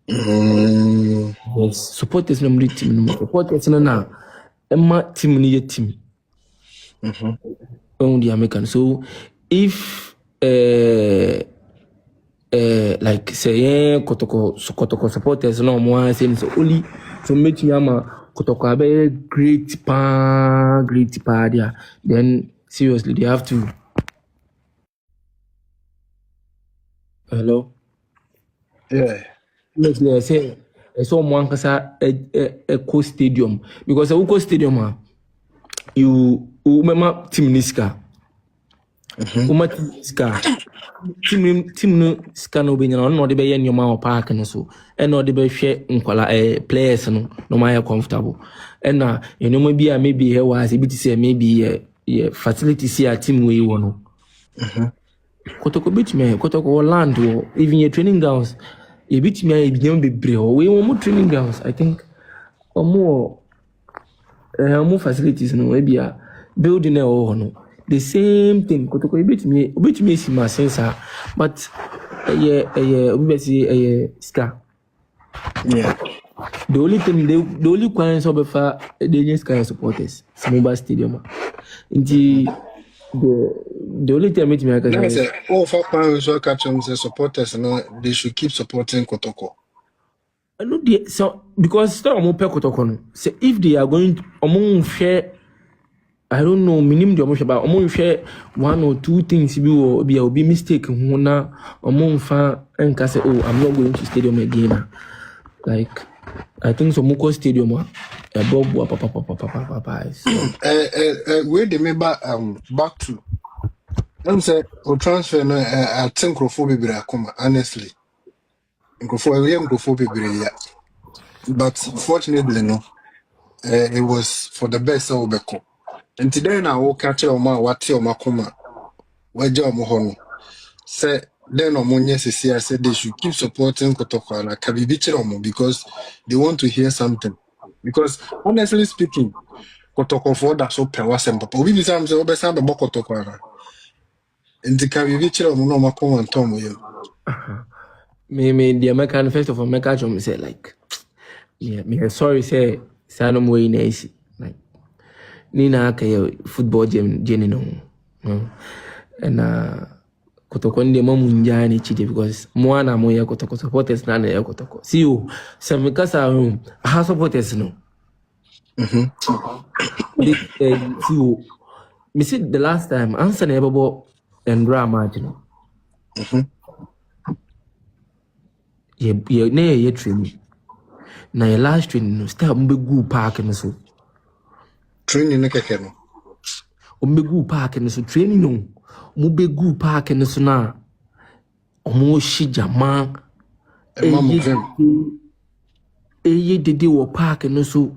Yes, supporters no team no. Supporters no na Emma team ni ye team. On the American. So if like say kotoko supporters no more saying so only so make me ama kotoko abe great pa there, then seriously they have to. Hello. Yeah. Honestly, I say I saw one kasa a co stadium because a co stadium you remember team niska. Uma team niska. Team no ska no be nyana no de be ye nyoma o park no so e no de be hwe nkwala players no no ma comfortable e na enoma bi a maybe here was bit say maybe facilities here team we wo no kotoko bit me kotoko land wo even your training grounds e bit me e binyam bebre wo we wo training grounds I think omo facilities no e bia building e wo no the same thing kotoko e bit me si ma sense but ska. Yeah. The only questions of the Sky supporters, Smoba Stadium. The only thing I make me say, all for pounds or captain supporters and they should keep supporting Kotoko. So because still more Kotoko. So if they are going to among share, I don't know, minimum the emotion, but among share one or two things will be mistake. Among fan and say, oh, I'm not going to stadium again. Like I think so Muko Stadium papa. Where they may back to. I'm say or transfer no I think Crophobia honestly. Crophobia, but fortunately no. It was for the best of Beko. And today now we'll catch your man what your makoma. Where John Mohono say then on Monye I said they should keep supporting Kotoko and Kabibichiromo because they want to hear something. Because honestly speaking, Kotoko for that so per was and papa. We be some say Obesa the Bokotoko. And the Kabibichiromo no Makoma and Tom you. Me the American first of all make me say like yeah me sorry say Sanom way easy like Nina kay football jenny no and Kotoko ndi mamu njani chide because mwana moya Kotoko supporters na ya Kotoko see you some kasa ha supporters no see you me see the last time answer na ebobo and drama you know ye training na your last training no start mbegu park no so Training keke no mbegu park no so training no mbegu park no so na omo shijama eye dede wo park no so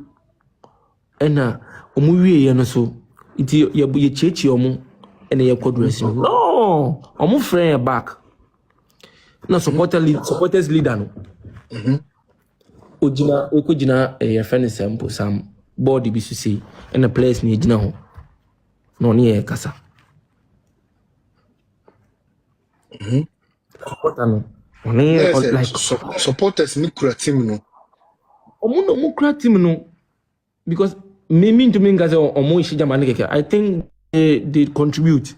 ena omo wiye no so iti ye chechi omo ena ye kodress no omo friend back na supporters leader no ojina friend sample sam board bi so say ena players ni ejina ho no ne kasa like supporters ni kura team no omo kura team no because me to me say omo ishijama ne keke I think they contribute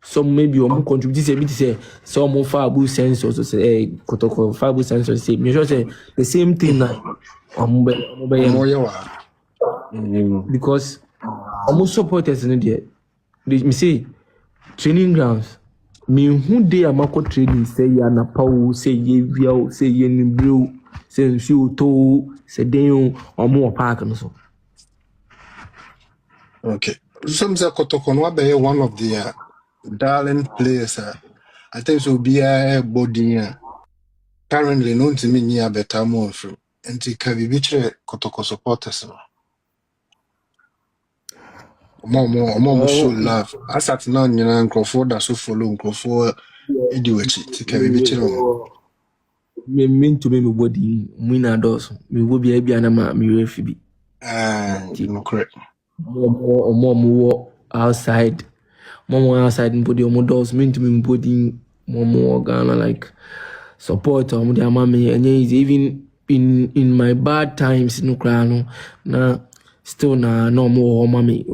so maybe omo contribute say bit say omo fabu sensors so say Kotoko fabu sensors say me sure say the same thing na omo because omo supporters in there me say training grounds me who dey amako training say ya na pawo say ye via say ye nibro say nsu to say den omo park no so okay some say Kotoko no be one of the darling players I think so be a body currently known to me near better more from and it can be bitre Kotoko supporters more show love as at now you know Crawford that so follow Crawford anyway it can be bitre me mean to me body na dos me wo bia na ma me refi bi no correct more outside body omo dos mean to me body more Ghana like support or the amami and even in my bad times no cry na still no more mommy.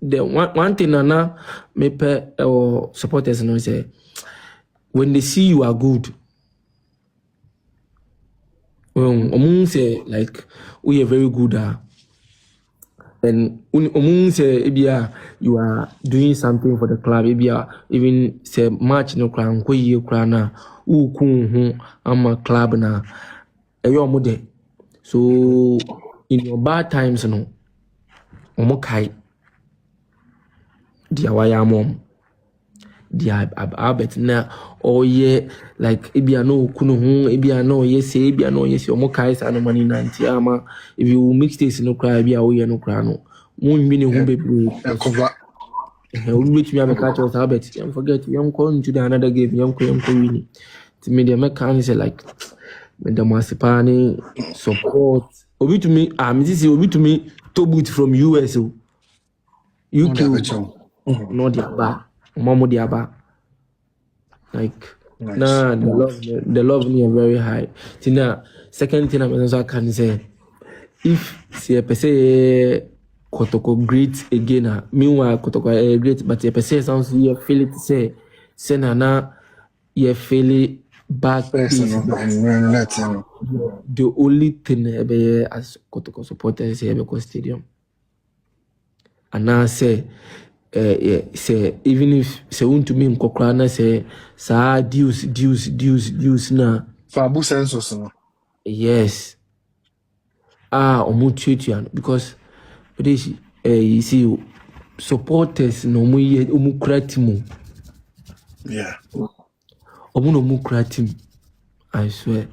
The one thing na me pe or supporters no say when they see you are good. Say like we are very good and say you are doing something for the club even say match no crown na ama club na so in your bad times no kai dia waya mom dia abet na like no kunu no yes no yes kai sa no money 90 ama if you mix this no cry no cry no mun bi ne hu bebre cover we meet me abeka to abet you forget you go into the another game you go win to me the mechanics like the masipani support obi to me obi to me to boot from US UK no dia ba mama dia ba like nice. Nah the love me very high tina second thing I'm also can say if say per se Kotoko great again meanwhile Kotoko great but per se sounds you feel it say na you feel it back the only thing as Kotoko supporters say because stadium and now say say even if say want to me nkokra na say sa dues na fabu census no yes omututu because you see supporters no mu kratimu yeah no mu kratim I swear